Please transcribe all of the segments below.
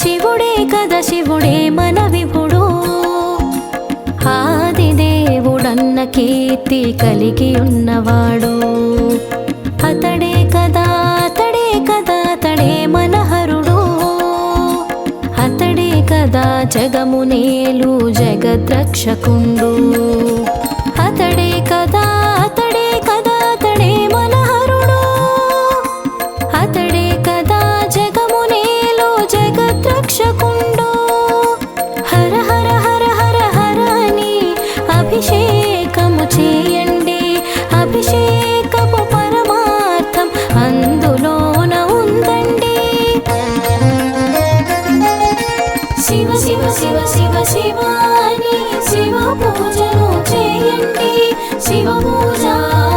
శివుడే కదా శివుడే మన విభుడు. ఆదిదేవుడన్న కీర్తి కలిగి ఉన్నవాడు అతడే కదా అతడే కదా అతడే మనహరుడు. అతడే కదా జగమునేలు జగద్రక్షకుండు. అతడే కదా అతడే కదా అతడే మనహరుడు. అతడే కదా జగమునేలు జగద్రక్షకుండు. హర హర హర హర హర అని అభిషేకము చేయండి. అభిషేకపు పరమార్థం అందులోన ఉందండి. శివ శివ శివ శివ శివ అని శివ పూజను చేయండి. శివ పూజ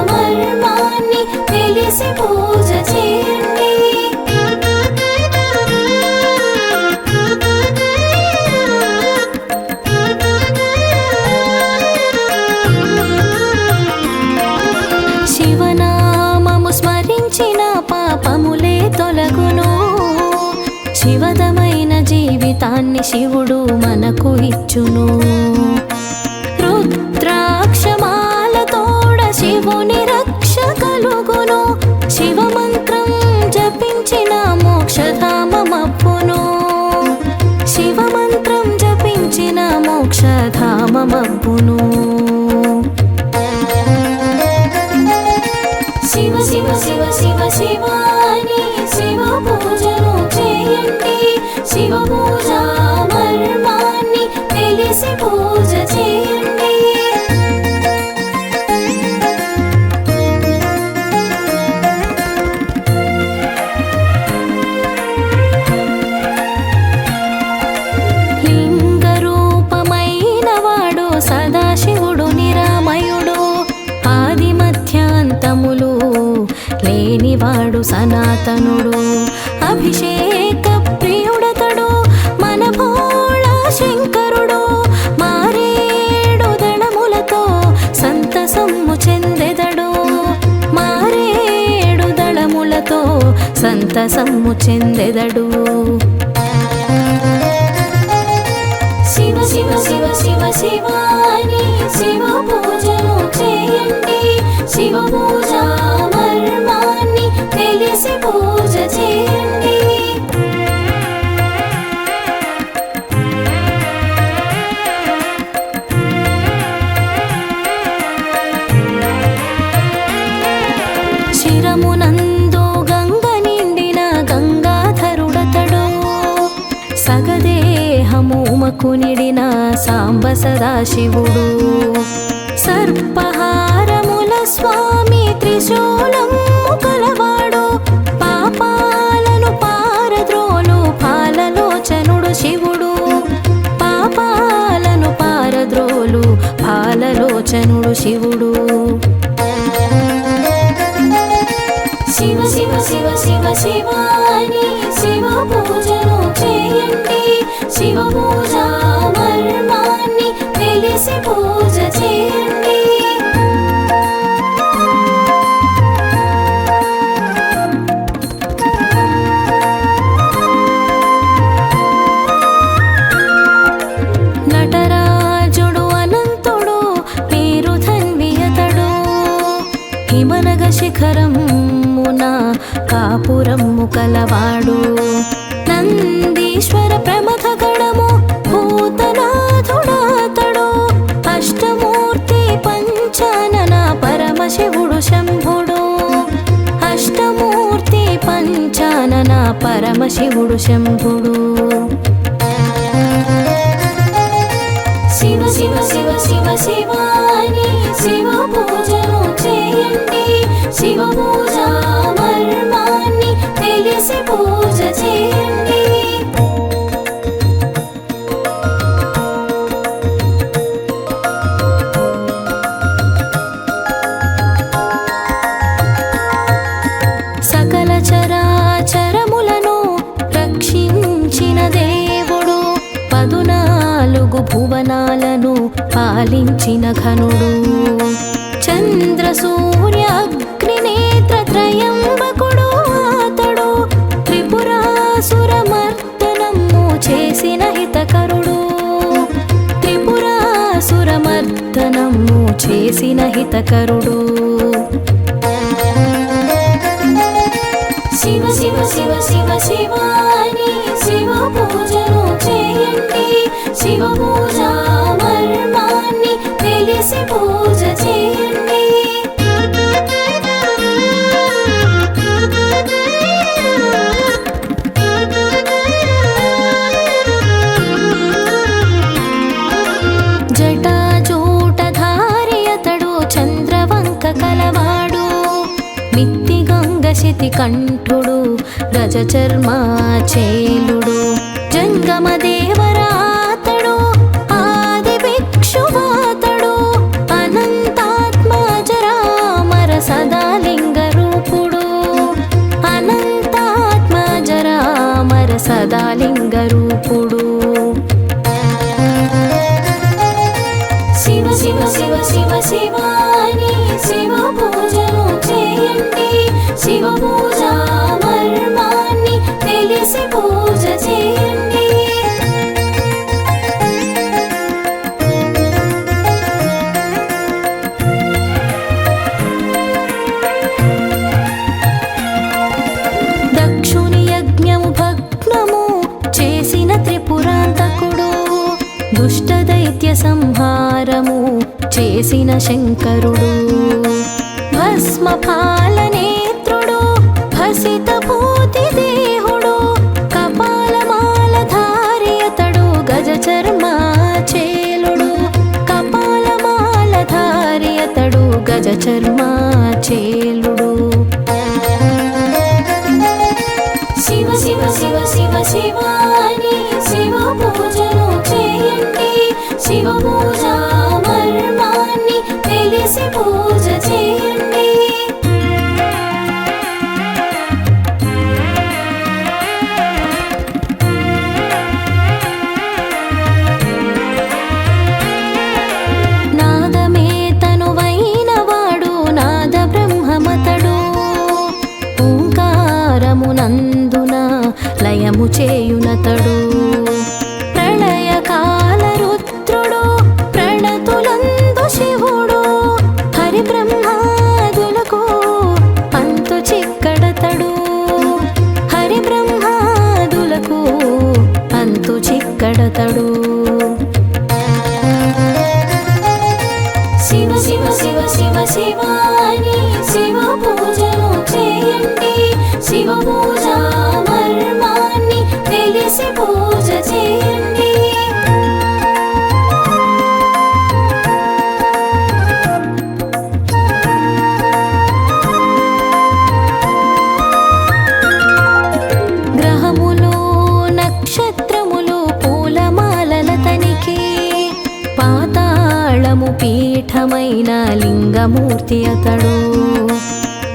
మర్మాన్ని తెలిసి పూజ చేయండి. శివనామము స్మరించిన పాపములే తొలగును. శివదమైన జీవితాన్ని శివుడు మనకు ఇచ్చును. రుద్రాక్షమాలతోడ శివుని రక్ష కలుగును. శివమంత్రం జపించిన మోక్షధామమప్పును. శివమంత్రం జపించిన మోక్షధామమప్పును. శివ శివ శివ శివ శివ అని శివ పూజను చేయండి. శివ పూజ మర్మాన్ని తెలిసి పూజ చేయండి. లింగ రూపమైన వాడు సదాశివుడు నిరామయుడు. ఆది మధ్యాంతములు లేనివాడు సనాతనుడు. అభిషేక ప్రియుడతడు మన భోళా శంకరుడు. మారేడు దళములతో సంతసమ్ము చెందెదడు. మారేడు దళములతో సంతసమ్ము చెందెదడు. శివ శివ శివ శివ శివ అని శివ పూజను చేయండి. శివ పూజ మర్మాన్ని తెలిసి పూజ చేయండి. శిరమునందు గంగ నిండిన గంగాధరుడతడు. సగదేహముమకు నిడిన సాంబ సదాశివుడు. సర్పహారముల స్వామి త్రిశూలము కలవాడు. పాపాలను పారద్రోలు పాలలోచనుడు శివుడు. పాపాలను పారద్రోలు పాలలోచనుడు శివుడు. శివ శివ శివ శివ శివ అని శివ పూజను చేయండి. శివ పూజ మర్మాన్ని తెలిసి పూజ చేయండి. నటరాజుడు అనంతుడు పేరు ధన్వియతడు. హిమనగ శిఖరమున కాపురము కలవాడు. నందీశ్వర ప్రమథ గణము భూతనాథుడాతడు. అష్టమూర్తి పంచానన పరమశివుడు శంభుడు. అష్టమూర్తి పంచానన పరమశివుడు శంభుడు. శివ శివ శివ శివ శివ అని శివ పూజను చేయండి. శివ పూజ మర్మాన్ని తెలిసి పూజ చేయండి. సకల చరాచరములను రక్షించిన దేవుడు. 14 భువనాలను పాలించిన ఘనుడు. చంద్ర సూర్య అగ్నినేత్ర త్రయంబకుడు అతడు. త్రిపురాసుర మర్దనము చేసిన హితకరుడు త్రిపురాసురమర్దనము చేసిన హితకరుడు శివ శివ శివ శివ శివాని శివ పూజను చేయండి శివ పూజ మర్మాన్ని తెలిసి పూజ చేయండి జటాజూటధారి అతడు చంద్రవంక కలవాడు మిత్తి గంగశితి కంఠుడు గజచర్మాచేలుడు జంగమదేవరాతడు ఆది భిక్షువాతడు అనంతాత్మజరామర సదాలింగ రూపుడు అనంతాత్మజరామర సదాలింగ రూపుడు శివ శివ శివ శివ శివాని శివ పూజను చేయండి శివ పూజ మర్మాన్ని తెలిసి పూజ చేయండి దక్షుని యజ్ఞము భగ్నము చేసిన త్రిపురాంతకుడు దుష్ట దైత్య సంహారము చేసిన శంకరుడు భస్మపాలనేత్రుడు భసిత భూతి దేహుడు కపాలమాలధారి అతడు గజచర్మాచేలుడు కపాలమాలధారి అతడు గజచర్మాచేలుడు శివ శివ శివ శివ శివాని శివ పూజను చేయండి శివ పూజ మర్మాన్ని తెలిసి పూజ చేయండి నాదమే తనువైన వాడు నాద బ్రహ్మమతడు ఓంకారమునందున లయము చేయునతడు ప్రళయకాల రుద్రుడు ప్రణతులందు శివుడు హరి బ్రహ్మాదులకు అంతు చిక్కడతడు హరి బ్రహ్మాదులకు అంతు చిక్కడతడు శివ శివ శివ శివ శివాని శివ పూజను చేయండి శివ పూజ మర్మాన్ని తెలిసి పూజ చేయండి గ్రహములు నక్షత్రములు పూలమాలల తనికి పాతాళము పీఠమైన లింగమూర్తి అతడు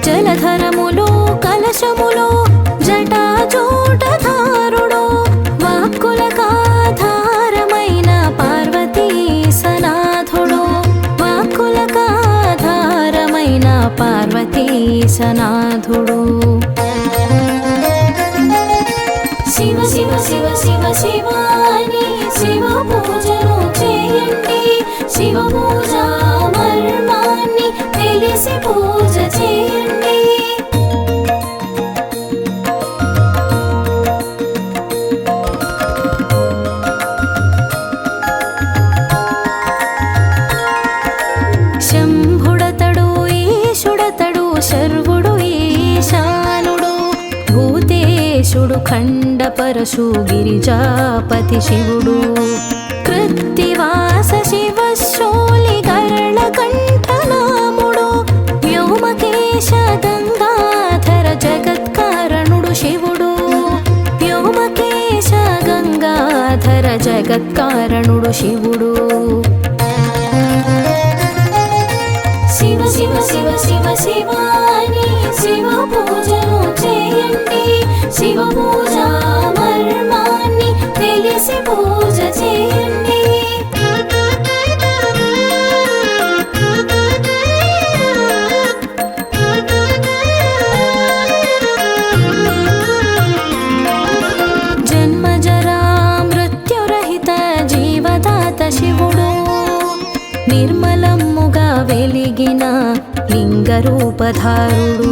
జలధరములు కలశములు జటాజూటధారుడు వాక్కులకాధారమైన పార్వతీ సనాథుడు వాక్కులకాధారమైన పార్వతీ సనాథుడు శివ శివ శివ శివ శివాని శివ పూజను చేయండి శివ పూజ మర్మాన్ని తెలిసి పూజ చేయండి శంభుడతడు ఈశుడతడు శర్వుడు ఈశానుడు భూతేశుడు ఖండపరశు గిరిజాపతి శివుడు కృత్తివాస శివ శోలి గరళ కంఠనాముడు వ్యోమకేశ గంగాధర జగత్కారణుడు శివుడు వ్యోమకేశ గంగాధర జగత్కారణుడు శివుడు శివ శివ శివ శివ శివాని శివ పూజను చేయండి శివ పూజ మర్మాన్ని తెలిసి పూజ చేయండి జన్మజరామృత్యు వెలసిన లింగరూపధారుడు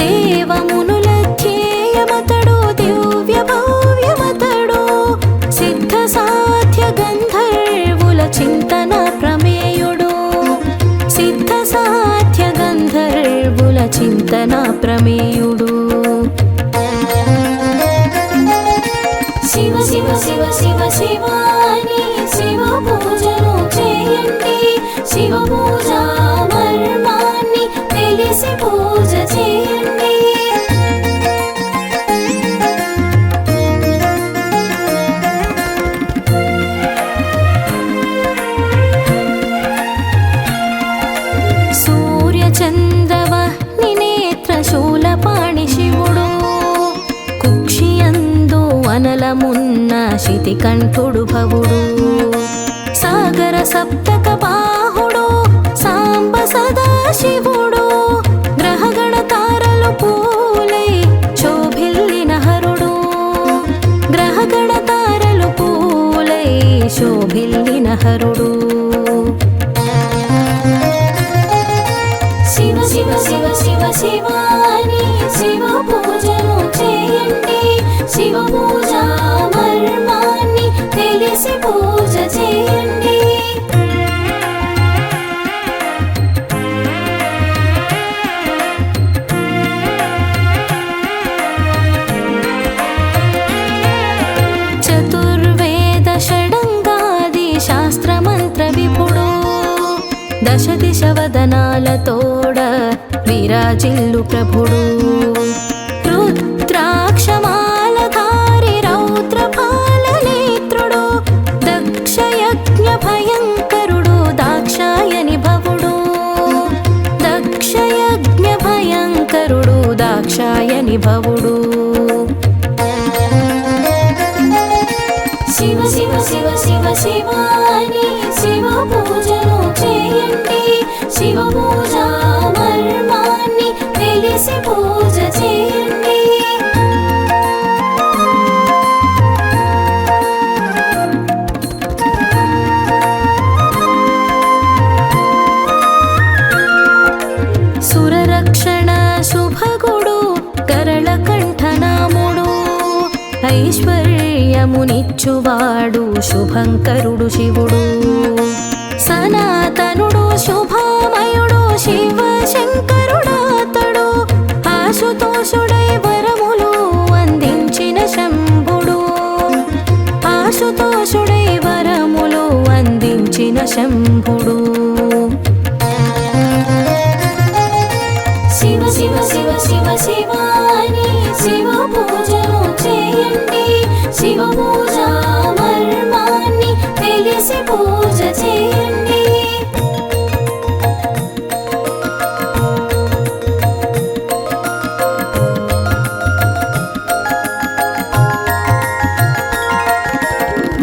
దేవమునుల ధ్యేయమతడు దివ్య భవ్యమతడు సిద్ధ సాధ్య గంధర్వుల చింతన ప్రమేయుడు సిద్ధ సాధ్య గంధర్వుల చింతన ప్రమేయుడు శివ శివ శివ శివ శివాని శివ పూజను చేయండి శివ పూజ మర్మాన్ని తెలిసి పూజ చేయండి సూర్య చంద్రవహ్ని నేత్ర శూలపాణి శివుడు కుక్షియందు అనలమున్న శితికంఠుడు భవుడు సాగర సప్తక బాహుడు సాంబ సదాశివుడు గ్రహగణ తారలు పూలై శోభిల్లిన హరుడు గ్రహగణ తారలు పూలై శోభిల్లిన హరుడు శివ శివ శివ శివ శివాని శివ పూజను చేయండి శివ పూజ మర్మాన్ని తెలిసి పూజ చేయండి చతుర్వేద షడంగాది శాస్త్రమంత్ర విపుడు దశ దిశ వదనాలతోడ విరాజిల్లు ప్రభుడు రుద్రాక్షమాలధారి రౌద్రపాల నేత్రుడు దక్షయజ్ఞ భయంకరుడు దాక్షాయని భవుడు దక్షయజ్ఞ భయంకరుడు దాక్షాయని భవుడు శివ శివ శివ శివ శివాని శివ పూజను చేయండి శివ పూజ మర్మాన్ని తెలిసి పూజ చేయండి సురరక్షణ శుభగుడు కరళ కంఠనాముడు ఐశ్వర్యమునిచ్చువాడు శుభంకరుడు శివుడు సనాతనుడు శుభమయుడు శివ శంకరుడాతడు ఆశుతోషుడై వరములు అందించిన శంభుడు ఆశుతోషుడై వరములు అందించిన శంభుడు శివ శివ శివ శివ శివాని శివ పూజను చేయండి శివ పూజ మర్మాన్ని తెలిసి పూజ చేయండి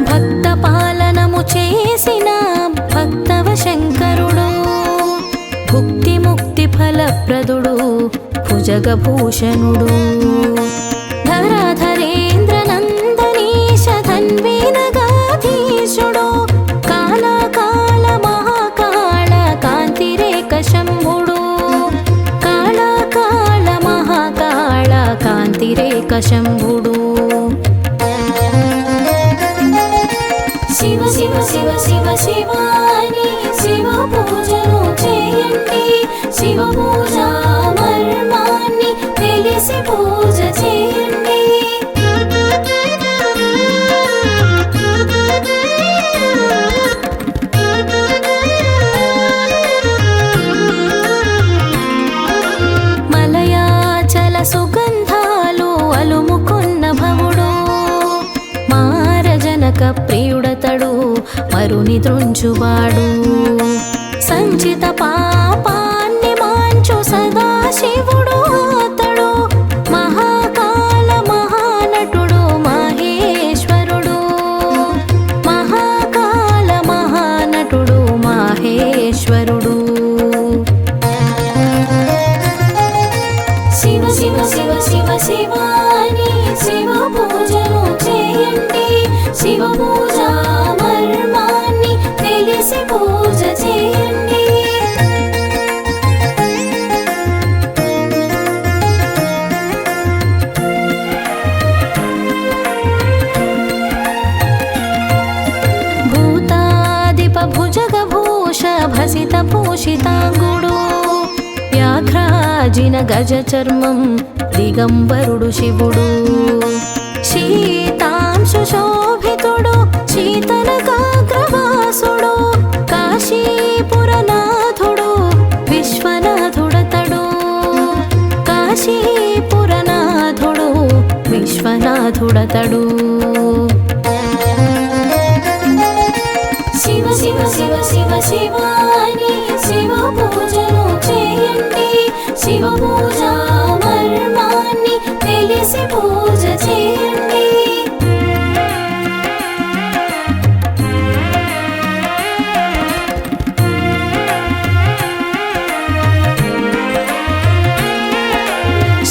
భక్త పాలనము చేసిన భక్తవ శంకరుడు భుక్తి ముక్తి ఫలప్రదుడు భుజగభూషణుడు ధరాధరేంద్ర నందనీశ ధన్వీనగాధీశుడు కాళకాల మహాకాళ కాంతిరేక శంభుడు కాళకాల మహాకాళ కాంతిరేక శంభుడు శివ శివ శివ శివ శివాని శివ పూజను చేయండి శివ పూజ మర్మాన్ని తెలిసి పూజ చేయండి మలయాచల సుగంధాలు అలుముకున్న భవుడు మారజనక ప్రియుడతడు మరుని దృంచువాడు సంచిత పాపాన్ని మాంచు సదాశివుడు అతడు మహాకాల మహానటుడు మహేశ్వరుడు మహాకాల మహానటుడు మహేశ్వరుడు శివ శివ శివ శివ శివాని శివ పూజను చేయండి శివ పూజ మర్మాన్ని తెలిసి పూజ చేయండి భూషితాంగుడు వ్యాఘ్రాజిన గజ చర్మం దిగంబరుడు శివుడు శీతాంశు శోభితుడు శీతనకాగ్రవాసుడు కాశీపురనాథుడు విశ్వనాథుడతడు కాశీపురనాథుడు విశ్వనాథుడతడు శివ శివ శివ శివ శివాని శివ పూజను చేయండి శివ పూజ మర్మాన్ని తెలిసి పూజ చేయండి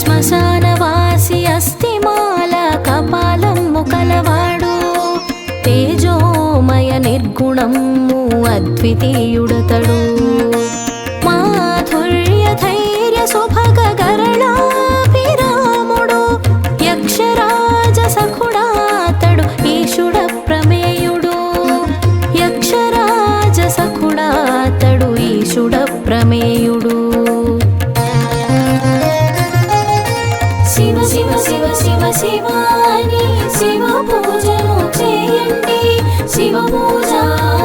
శ్మశానవాసి అస్థిమాల కపాలము కలవాడు తేజోమయ నిర్గుణము అద్వితీయుడతడు మాధుర్య ధైర్య సుభగ గరళాభిరాముడు యక్షరాజ సఖుడాతడు ఈశుడ ప్రమేయుడు యక్షరాజ సఖుడాతడు ఈశుడ ప్రమేయుడు శివ శివ శివ శివ శివాని శివ పూజను చేయండి శివ పూజ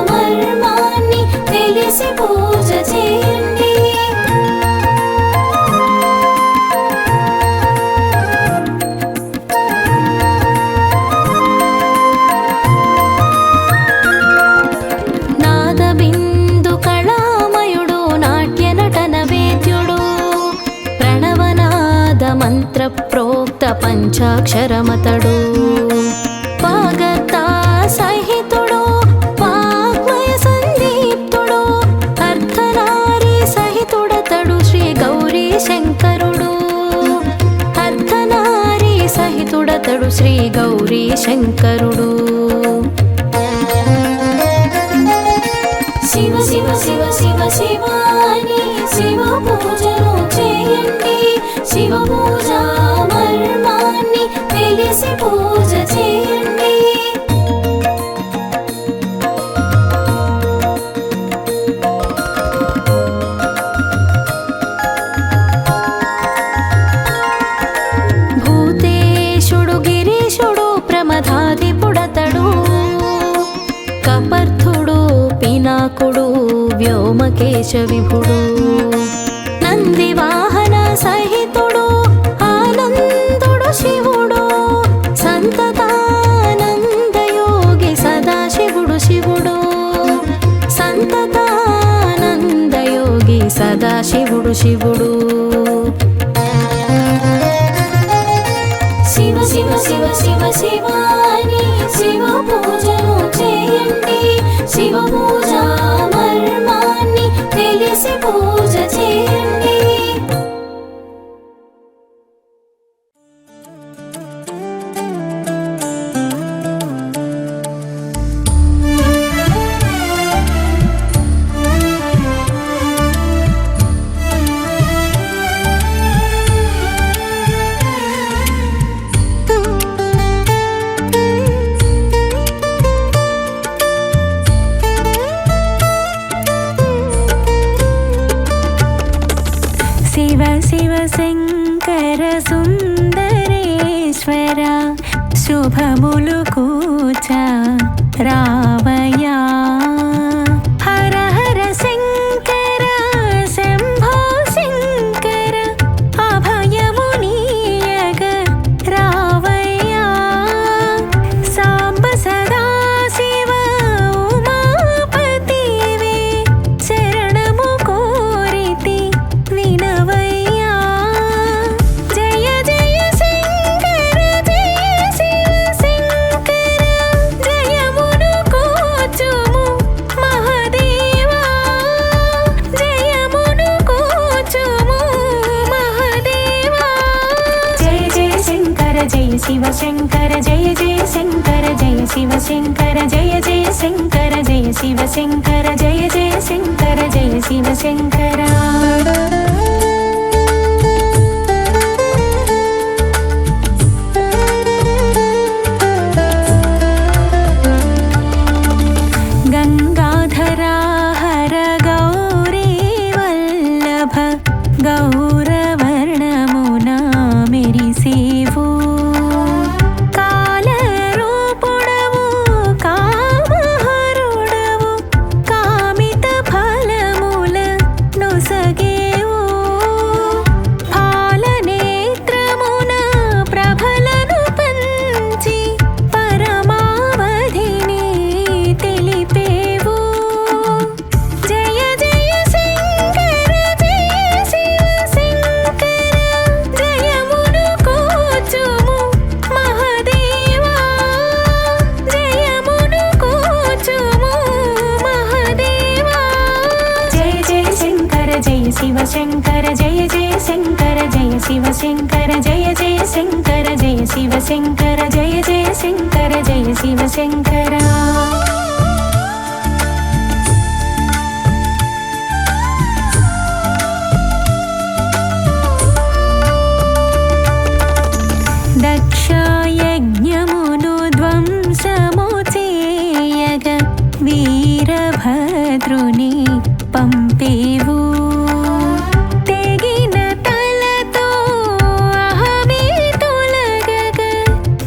మర్మాన్ని తెలిసి పూజ చేయండి నాదబిందు కళామయుడు నాట్య నటన వేద్యుడు ప్రణవనాద మంత్ర ప్రోక్త పంచాక్షరమతడు వాగతా సహితుడు వాగ్మయ సందీప్తుడు అర్ధనారీ సహితుడతడు శ్రీ గౌరీ శంకరుడు అర్ధనారీ సహితుడతడు శ్రీ గౌరీ శంకరుడు శివ శివ శివ శివ శివాని శివ పూజను చేయండి శివ పూజ మర్మాన్ని తెలిసి పూజ చేయండి భూతేశుడు గిరీశుడు ప్రమథాధిపుడతడు కపర్థుడు పినాకుడు వ్యోమకేశ విభుడు నంది వాహన సహితుడు ఆనందుడు శివుడు సంతతానందయోగి సదాశివుడు శివుడు సంతతానందయోగి సదాశివుడు శివుడు శివ శివ శివ శివ శివాని శివ పూజను చేయండి శివ పూజ మర్మాన్ని తెలిసి పూజ చేయండి శివ శివ శంకర సుందరేశ్వర శుభములు కూచ రావయా హర హర శంకర శంభో శంకర అభయము నీయగ రావయ్యా సాంబ సదా శివ ఉమాపతివే శరణము కోరితి వినవయ్యా జయ జయ శంకర జయ శివ శంకర జయమును కోచుము మహదేవా జయమును కోచుము మహదేవా జయ జయ శంకర జయ శివ శంకర జయ జయ శంకర జయ శివ శంకర జయ జయ శంకర జయ శివ శంకర జయ జయ శంకర జయ శివ శంకర గంగాధరా హర గౌరీ శంకర జయ జయ శంకర జయ శివ శంకర దక్షయజ్ఞమును ధ్వంసము చేయగ వీరభద్రుని పంపేవు తెగిన తలతో అహమే తొలగగ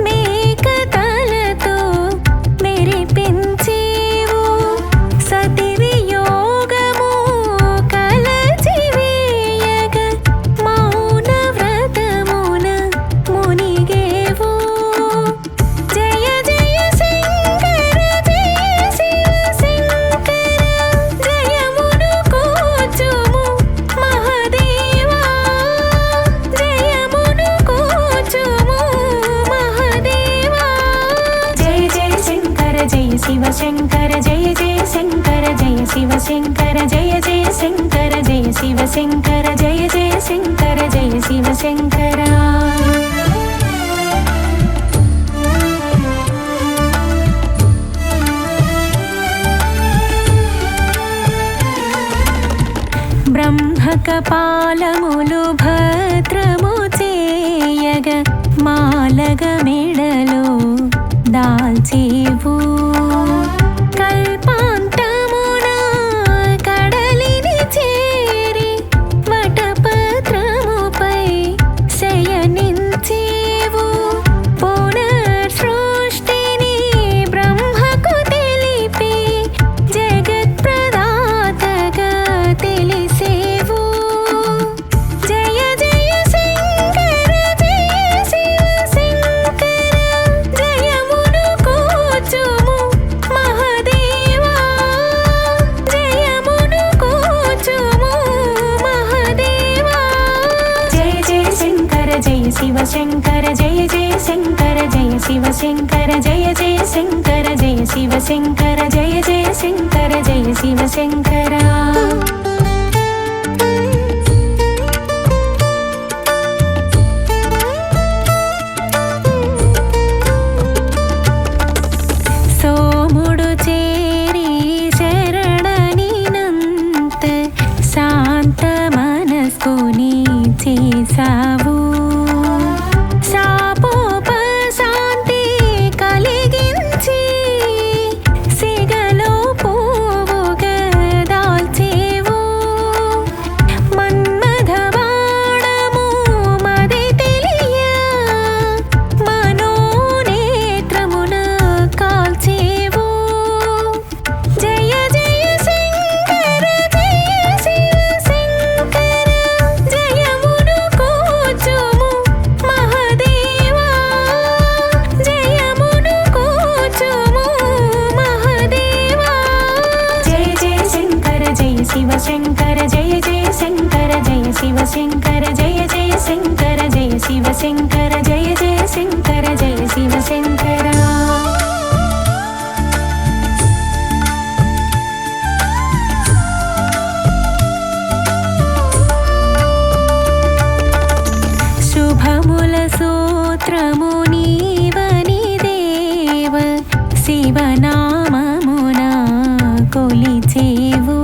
మేక తలతో మెరిపించేవు సతి వియోగము కలచివేయగ మౌన వ్రతమున మునిగేవు జయ జయ శంకర జయ శివ శంకర జయమును కూచుము మహదేవా జయమును కూచుము మహదేవా జయ జయ శంకర జయ శివ శంకర జయ జయ శంకర జయ శివ శంకర జయ జయ శంకర జయ శివ శంకర జయ జయ శంకర జయ శివ శంకర బ్రహ్మకపాలములు భద్రము చేయగ మాలగ మెడలో దాల్చేవు కల్పాంతమున కడలిని చేరి వటపత్రముపై శయనించేవు పునఃసృష్టిని బ్రహ్మకు తెలిపి జగత్ప్రదాతగా తెలిసేవు జయ జయ శంకర జయ శివ శంకర జయమును కూచుము మహదేవా జయమును కూచుము మహదేవా జయ జయ శంకర జయ శివ శంకర జయ జయ శంకర జయ శివ శంకర జయ జయ శంకర జయ శివ శంకర జయ జయ శంకర జయ శివ శంకర సోముడు చేరి శరణనినంత శాంత మనస్కుని చేసావు శాపోపశాంతి కలిగించి సిగలో పువ్వుగా దాల్చేవు మన్మథబాణము మది తెలియ మనోనేత్రమున కాల్చేవు జయ జయ శంకర జయ శివ శంకర జయమును కూచుము మహదేవా జయమును కూచుము మహదేవా జయ జయ శంకర జయ శివ శంకర జయ జయ శంకర జయ శివ శంకర జయ జయ శంకర జయ శివ శంకర జయ జయ శంకర జయ శివ శంకర శుభముల సూత్రము నీవని దేవ శివనామమున కొలిచేవు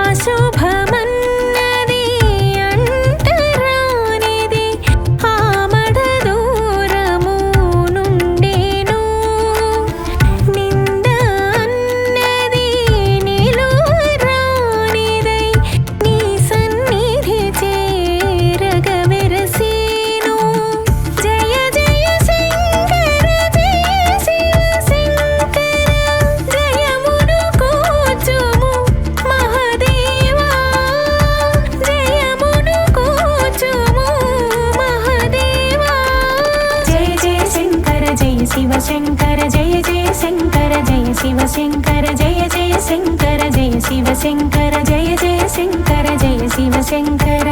అశుభమన్నది అంటరానిది ఆమడ దూరము నుండేను నింద అన్నది నిలువరానిదై నీ సన్నిధి చేరగ వెరసేను జయ జయ శంకర జయ శివ శంకర జయమును కూచుము మహదేవా జయమును కూచుము మహదేవా జయ జయ శంకర జయ శివ శంకర జయ జయ శంకర జయ శివ శంకర జయ జయ శంకర జయ శివ శంకర జయ జయ శంకర జయ శివ శంకర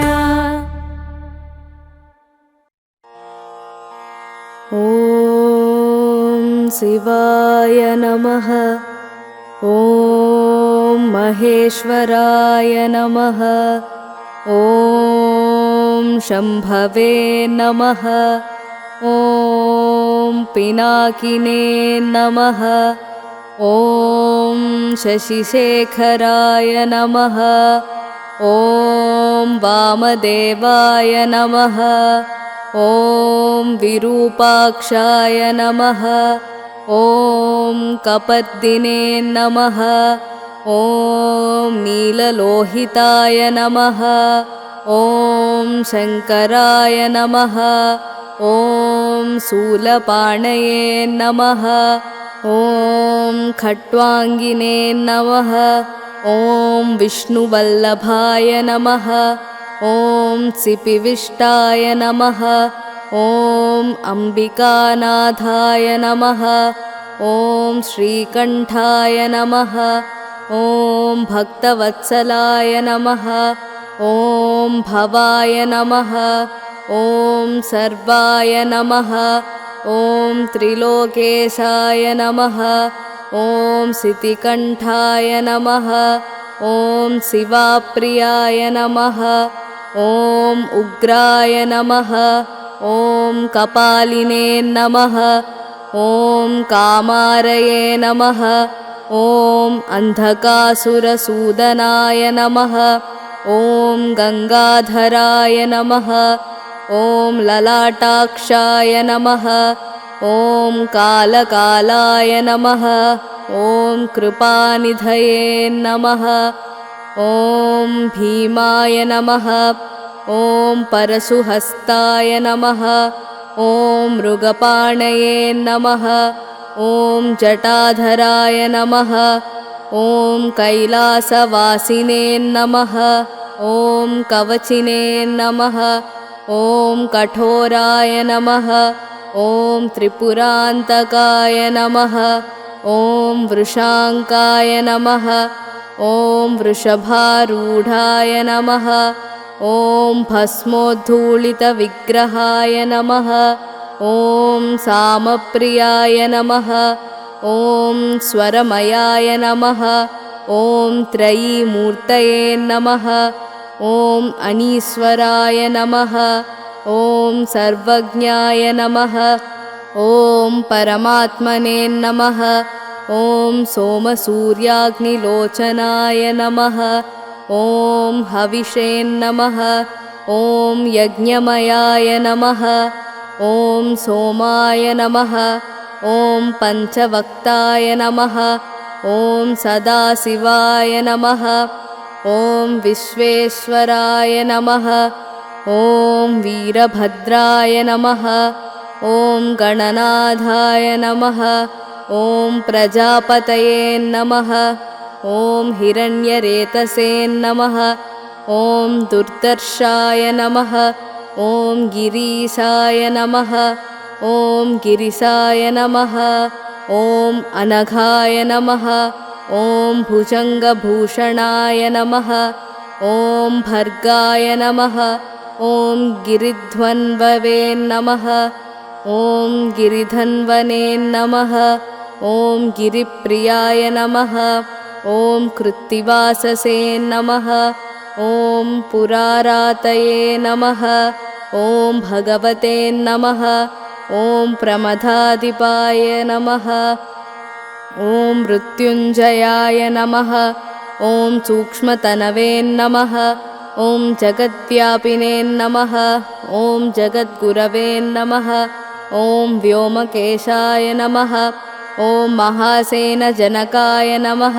ఓం శివాయ నమః ఓం మహేశ్వరాయ నమః ఓం శంభవే నమః ॐ पिनाकिने नमः। ॐ शशिशेखराय नमः। ॐ वामदेवाय नमः। ॐ विरूपाक्षाय नमः। ॐ कपर्दिने नमः। ॐ नीललोहिताय नमः। ॐ शङ्कराय नमः। ॐ शूलपाणये नमः। ॐ खट्वाङ्गिने नमः। ॐ विष्णुवल्लभाय नमः। ॐ सिपिविष्टाय नमः। ॐ अम्बिकानाथाय नमः। ॐ श्रीकण्ठाय नमः। ॐ भक्तवत्सलाय नमः। ॐ भवाय नमः। ॐ सर्वाय नमः। ॐ त्रिलोकेशाय नमः। ॐ सितिकण्ठाय नमः। ॐ शिवाप्रियाय नमः। ॐ उग्राय नमः। ॐ कपालिने नमः। ॐ कामारये नमः। ॐ अन्धकासुरसूदनाय नमः। ॐ गङ्गाधराय नमः। ॐ ललाटाक्षाय नमः। ॐ कालकालाय नमः। ॐ कृपानिधये नमः। ॐ भीमाय नमः। ॐ परशुहस्ताय नमः। ॐ मृगपाणये नमः। ॐ जटाधराय नमः। ॐ कैलासवासिने नमः। ॐ कवचिने नमः। ॐ कठोराय नमः। ॐ त्रिपुरान्तकाय नमः। ॐ वृषाङ्काय नमः। ॐ वृषभारूढाय नमः। ॐ भस्मोद्धूलितविग्रहाय नमः। ॐ सामप्रियाय नमः। ॐ स्वरमयाय नमः। ॐ त्रयीमूर्तये नमः। ॐ अनीश्वराय नमः। ॐ सर्वज्ञाय नमः। ॐ परमात्मने नमः। ॐ सोमसूर्याग्निलोचनाय नमः। ॐ हविषे नमः। ॐ यज्ञमयाय नमः। ॐ सोमाय नमः। ॐ पञ्चवक्ताय नमः। ॐ सदाशिवाय नमः। ॐ विश्वेश्वराय नमः। ॐ वीरभद्राय नमः। ॐ गणनाथाय नमः। ॐ प्रजापतये नमः। ॐ हिरण्यरेतसे नमः। ॐ दुर्दर्शाय नमः। ॐ गिरीशाय नमः। ॐ गिरिशाय नमः। ॐ अनघाय नमः। ॐ भुजङ्गभूषणाय नमः। ॐ भर्गाय नमः। ॐ गिरिध्वन्ववे नमः। ॐ गिरिधन्वने नमः। ॐ गिरिप्रियाय नमः। ॐ कृत्तिवाससे नमः। ॐ पुरारातये नमः। ॐ भगवते नमः। ॐ प्रमथाधिपाय नमः। ॐ मृत्युञ्जयाय नमः। ॐ सूक्ष्मतनवे नमः। ॐ जगद्व्यापिने नमः। ॐ जगद्गुरवे नमः। ॐ व्योमकेशाय नमः। ॐ महासेनजनकाय नमः।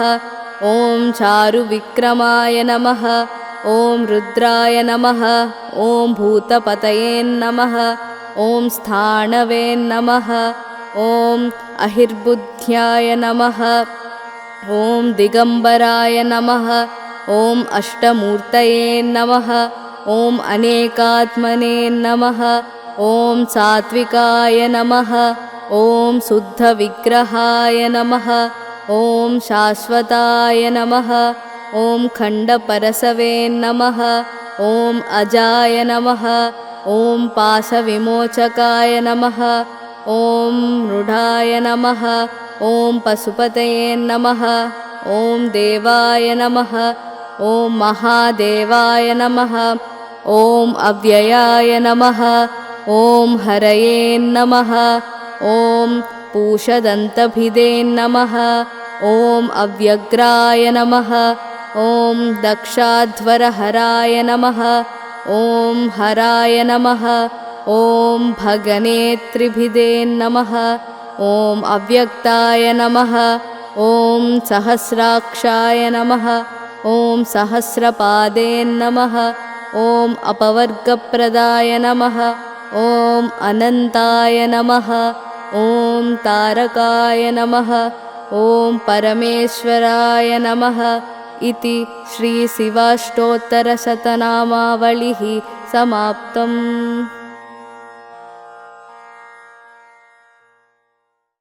ॐ चारुविक्रमाय नमः। ॐ रुद्राय नमः। ॐ भूतपतये नमः। ॐ स्थाणवे नमः। ॐ अहिर्बुद्ध्याय नमः। ॐ दिगम्बराय नमः। ॐ अष्टमूर्तये नमः। ॐ अनेकात्मने नमः। ॐ सात्विकाय नमः। ॐ शुद्धविग्रहाय नमः। ॐ शाश्वताय नमः। ॐ खण्डपरसवे नमः। ॐ अजाय नमः। ॐ पाशविमोचकाय नमः। ॐ मृडाय नमः। ॐ पशुपतये नमः। ॐ देवाय नमः। ॐ महादेवाय नमः। ॐ अव्ययाय नमः। ॐ हरये नमः। ॐ पूषदन्तभिदे नमः। ॐ अव्यग्राय नमः। ॐ दक्षाध्वरहराय नमः। ॐ हराय नमः। ॐ भगनेत्रिभिदे नमः। ॐ अव्यक्ताय नमः। ॐ सहस्राक्षाय नमः। ॐ सहस्रपादे नमः। ॐ अपवर्गप्रदाय नमः। ॐ अनन्ताय नमः। ॐ तारकाय नमः। ॐ परमेश्वराय नमः इति श्रीशिवाष्टोत्तरशतनामावलिः समाप्तम्।